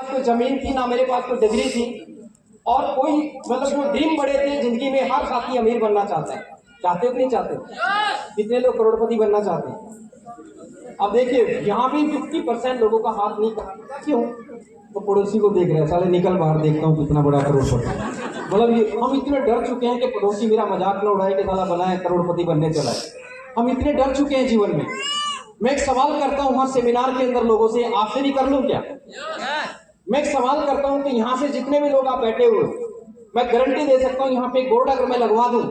कोई जमीन थी ना मेरे पास कोई डिग्री थी, और कोई मतलब जो ड्रीम बड़े थे जिंदगी में, हर साथी अमीर बनना चाहता है। चाहते हो कि नहीं चाहते? कितने लोग करोड़पति बनना चाहते हैं? अब देखिए यहाँ भी 50% लोगों का हाथ नहीं करता। क्यों? तो पड़ोसी को देख रहे हैं, साले निकल बाहर देखता हूँ कितना बड़ा करोड़पति। मतलब ये हम इतने डर चुके हैं कि पड़ोसी मेरा मजाक न उड़ाए कि साला बना है करोड़पति बनने चला है। हम इतने डर चुके हैं जीवन में। मैं एक सवाल करता हूँ हर सेमिनार के अंदर लोगों से, आपसे भी कर लूं क्या? मैं एक सवाल करता हूं कि यहाँ से जितने भी लोग आप बैठे हुए, मैं गारंटी दे सकता हूं यहाँ पे एक बोर्ड अगर मैं लगवा दूं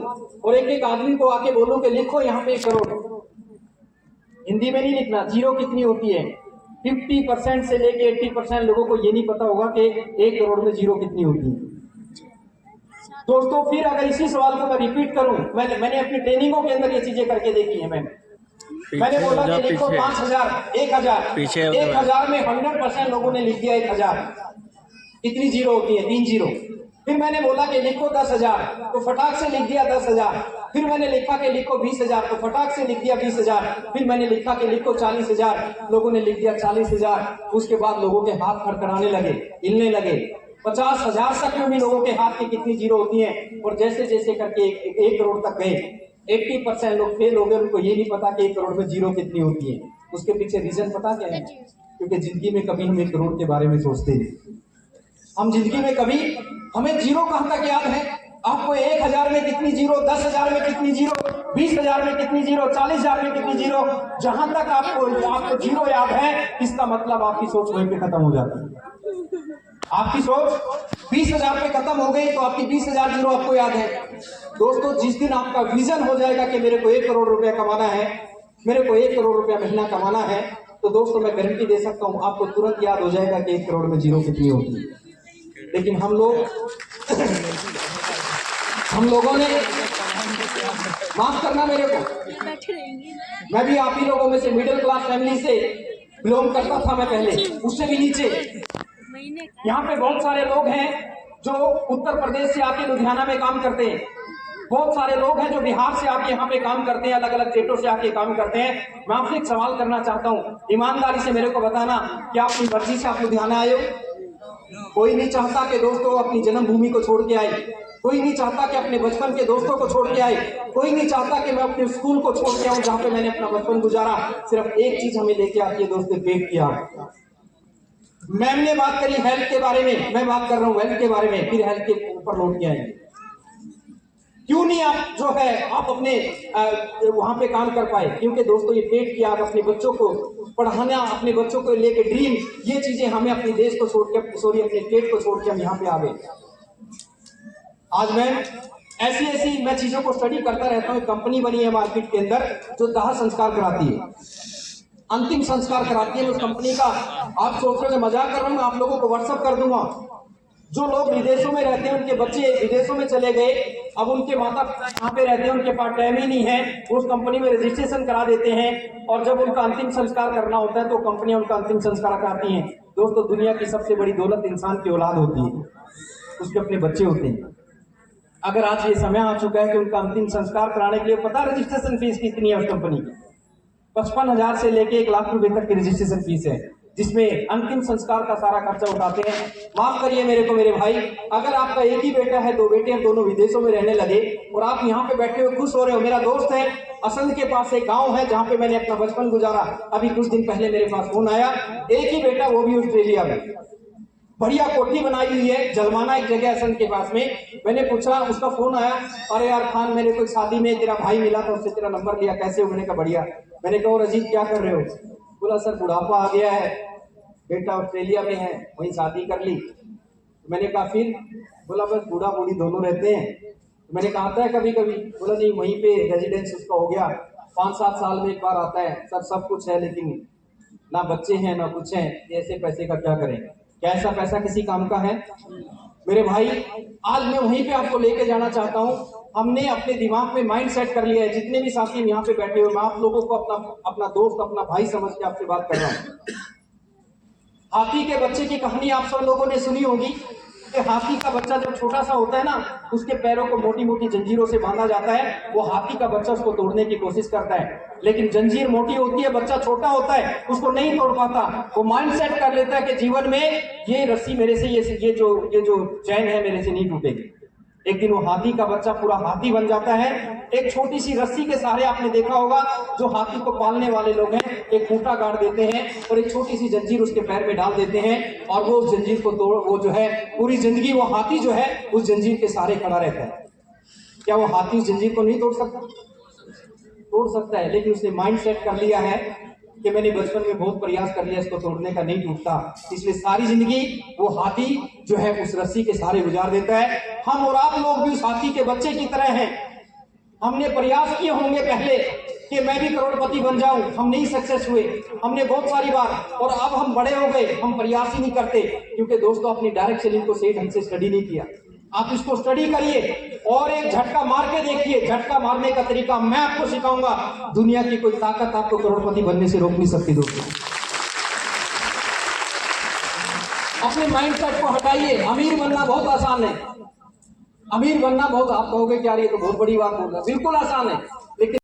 और एक एक आदमी को आके बोलूं कि लिखो यहाँ पे 1 करोड़, हिंदी में नहीं लिखना, जीरो कितनी होती है। 50% से लेके 80% लोगों को ये नहीं पता होगा कि 1 करोड़ में जीरो कितनी होती है। दोस्तों फिर अगर इसी सवाल को मैं रिपीट करूं, मैंने अपनी ट्रेनिंगों के अंदर ये चीजें करके देखी है। मैंने बोला कि लिखो 5000, 1000, 1000 में 100% लोगों ने लिख दिया 1000, कितनी जीरो होती है? 3 जीरो। फिर मैंने बोला कि लिखो 10,000, तो फटाक से लिख दिया 10,000। फिर मैंने लिखा कि लिखो 20,000, तो फटाक से लिख दिया 20,000। फिर मैंने लिखा कि लिखो 40,000, लोगों ने लिख दिया 40,000। उसके बाद लोगों के हाथ खड़खड़ाने लगे, हिलने लगे। 50,000 तक में भी लोगों के हाथ की कितनी जीरो होती है, और जैसे जैसे करके 1 करोड़ तक गए, 80% लोग फेल हो गए। उनको ये नहीं पता कि 1 करोड़ में जीरो कितनी होती है। उसके पीछे रीजन पता क्या है? क्योंकि जिंदगी में कभी हम 1 करोड़ के बारे में सोचते नहीं। हम जिंदगी में कभी, हमें जीरो कहां तक याद है? आपको 1,000 में कितनी जीरो, 10,000 में कितनी जीरो, 20,000 में कितनी जीरो, 40,000 में कितनी जीरो, जहां तक आपको जीरो याद है, इसका मतलब आपकी सोच वहीं पे खत्म हो जाती है। आपकी सोच 20,000 पे खत्म हो गई तो आपकी 20,000 जीरो आपको याद है। दोस्तों जिस दिन आपका विजन हो जाएगा कि मेरे को 1 करोड़ रुपया कमाना है, मेरे को 1 करोड़ रुपया महीना कमाना है, तो दोस्तों मैं गारंटी दे सकता हूं आपको तुरंत याद हो जाएगा कि 1 करोड़ में जीरो कितनी होती है। लेकिन हम लोगों ने, माफ करना मेरे को, मैं भी आप ही लोगों में से मिडिल क्लास फैमिली से बिलोंग करता था मैं पहले, उससे भी नीचे। यहाँ पे बहुत सारे लोग हैं जो उत्तर प्रदेश से आके लुधियाना में काम करते हैं, बहुत सारे लोग हैं जो बिहार से आके यहाँ पे काम करते हैं, अलग अलग स्टेटों से आके काम करते हैं। मैं आपसे एक सवाल करना चाहता हूँ, ईमानदारी से मेरे को बताना, क्या अपनी मर्जी से आप लुधियाना आए हो? कोई नहीं चाहता कि दोस्तों अपनी जन्मभूमि को छोड़ के आए, कोई नहीं चाहता कि अपने बचपन के दोस्तों को छोड़ के आए, कोई नहीं चाहता कि मैं अपने स्कूल को छोड़ के आऊं जहां पे मैंने अपना बचपन गुजारा। सिर्फ एक चीज हमें लेके आती है दोस्तों, पेट की आग। मैम ने बात करी हेल्थ के बारे में, मैं बात कर रहा हूं वेल्थ के बारे में, फिर हेल्थ के ऊपर लौट के आएंगे। क्यों नहीं आप जो है आप अपने वहां पे काम कर पाए? क्योंकि दोस्तों ये पेट की आग, अपने बच्चों को पढ़ाना, अपने बच्चों को लेके ड्रीम, ये चीजें हमें अपने देश को छोड़ के, सॉरी अपने स्टेट को छोड़ के हम यहाँ पे आ गए। आज मैं ऐसी मैं चीजों को स्टडी करता रहता हूँ। कंपनी बनी है मार्केट के अंदर जो दाह संस्कार कराती है, अंतिम संस्कार कराती है उस कंपनी का। आप सोच रहे हो मजाक कर रहा हूँ, आप लोगों को व्हाट्सएप कर दूंगा। जो लोग विदेशों में रहते हैं, उनके बच्चे विदेशों में चले गए, अब उनके माता पिता यहाँ पे रहते हैं, उनके पास टाइम ही नहीं है, उस कंपनी में रजिस्ट्रेशन करा देते हैं, और जब उनका अंतिम संस्कार करना होता है तो कंपनियां उनका अंतिम संस्कार कराती हैं। दोस्तों दुनिया की सबसे बड़ी दौलत इंसान की औलाद होती है, उसके अपने बच्चे होते हैं। अगर आज ये समय आ चुका है कि उनका अंतिम संस्कार कराने के लिए, पता रजिस्ट्रेशन फीस कितनी है उस कंपनी की? 55,000 से लेके 1 लाख रुपए तक की रजिस्ट्रेशन फीस है, जिसमें अंतिम संस्कार का सारा खर्चा उठाते हैं। माफ करिए मेरे को मेरे भाई, अगर आपका एक ही बेटा है, 2 बेटे हैं, दोनों विदेशों में रहने लगे और आप यहाँ पे बैठे हुए खुश हो रहे हो। मेरा दोस्त है असंध के पास एक गांव है जहाँ पे मैंने अपना बचपन गुजारा, अभी कुछ दिन पहले मेरे पास फोन आया, एक ही बेटा, वो भी ऑस्ट्रेलिया में, बढ़िया कोठी बनाई हुई है, जलमाना एक जगह असंध के पास में। मैंने पूछा, उसका फोन आया, अरे यार खान मेरे को शादी में तेरा भाई मिला था, उससे तेरा नंबर लिया, कैसे हो? मैंने कहा बढ़िया। मैंने कहा अजीत क्या कर रहे हो? बोला सर बुढ़ापा आ गया है, बेटा ऑस्ट्रेलिया में है, वहीं शादी कर ली। मैंने कहा फिर? बोला बस बूढ़ा बूढ़ी दोनों रहते हैं। मैंने कहा आता है कभी कभी? बोला नहीं, वहीं पे रेजिडेंस उसका हो गया, 5-7 साल में एक बार आता है। सर सब कुछ है लेकिन ना बच्चे हैं ना कुछ है, ऐसे पैसे का क्या करें? क्या ऐसा पैसा किसी काम का है? मेरे भाई आज मैं वहीं पे आपको लेके जाना चाहता हूँ। हमने अपने दिमाग में माइंड सेट कर लिया है, जितने भी साथी यहाँ पे बैठे हुए, मैं आप लोगों को अपना दोस्त, अपना भाई समझ के आपसे बात कर रहा हूँ। हाथी के बच्चे की कहानी आप सब लोगों ने सुनी होगी। कि हाथी का बच्चा जब छोटा सा होता है ना, उसके पैरों को मोटी मोटी जंजीरों से बांधा जाता है। वो हाथी का बच्चा उसको तोड़ने की कोशिश करता है, लेकिन जंजीर मोटी होती है, बच्चा छोटा होता है, उसको नहीं तोड़ पाता। वो माइंड सेट कर लेता है कि जीवन में ये रस्सी मेरे से, ये जो चैन है मेरे से नहीं टूटेगी। एक दिन वो हाथी का बच्चा पूरा हाथी बन जाता है। एक छोटी सी रस्सी के सहारे, आपने देखा होगा जो हाथी को पालने वाले लोग हैं, एक खूंटा गाड़ देते हैं और एक छोटी सी जंजीर उसके पैर में डाल देते हैं, और वो उस जंजीर को तोड़, वो जो है पूरी जिंदगी वो हाथी जो है उस जंजीर के सहारे खड़ा रहता है। क्या वो हाथी उस जंजीर को नहीं तोड़ सकता? तोड़ सकता है, लेकिन उसने माइंड सेट कर लिया है कि मैंने बचपन में बहुत प्रयास कर लिया, इसको तोड़ने का, नहीं टूटता। इसलिए सारी जिंदगी वो हाथी जो है उस रस्सी के सहारे गुजार देता है। हम और आप लोग भी उस हाथी के बच्चे की तरह हैं। हमने प्रयास किए होंगे पहले कि मैं भी करोड़पति बन जाऊं, हम नहीं सक्सेस हुए, हमने बहुत सारी बार, और अब हम बड़े हो गए, हम प्रयास ही नहीं करते, क्योंकि दोस्तों अपनी डायरेक्ट सेलिंग को सही ढंग से स्टडी नहीं किया। आप इसको स्टडी करिए और एक झटका मार के देखिए। झटका मारने का तरीका मैं आपको सिखाऊंगा। दुनिया की कोई ताकत आपको करोड़पति बनने से रोक नहीं सकती दोस्तों। अपने माइंडसेट को हटाइए। अमीर बनना बहुत आसान है, अमीर बनना बहुत, आप कहोगे क्या ये तो बहुत बड़ी बात बोल रहा है, बिल्कुल आसान है, लेकिन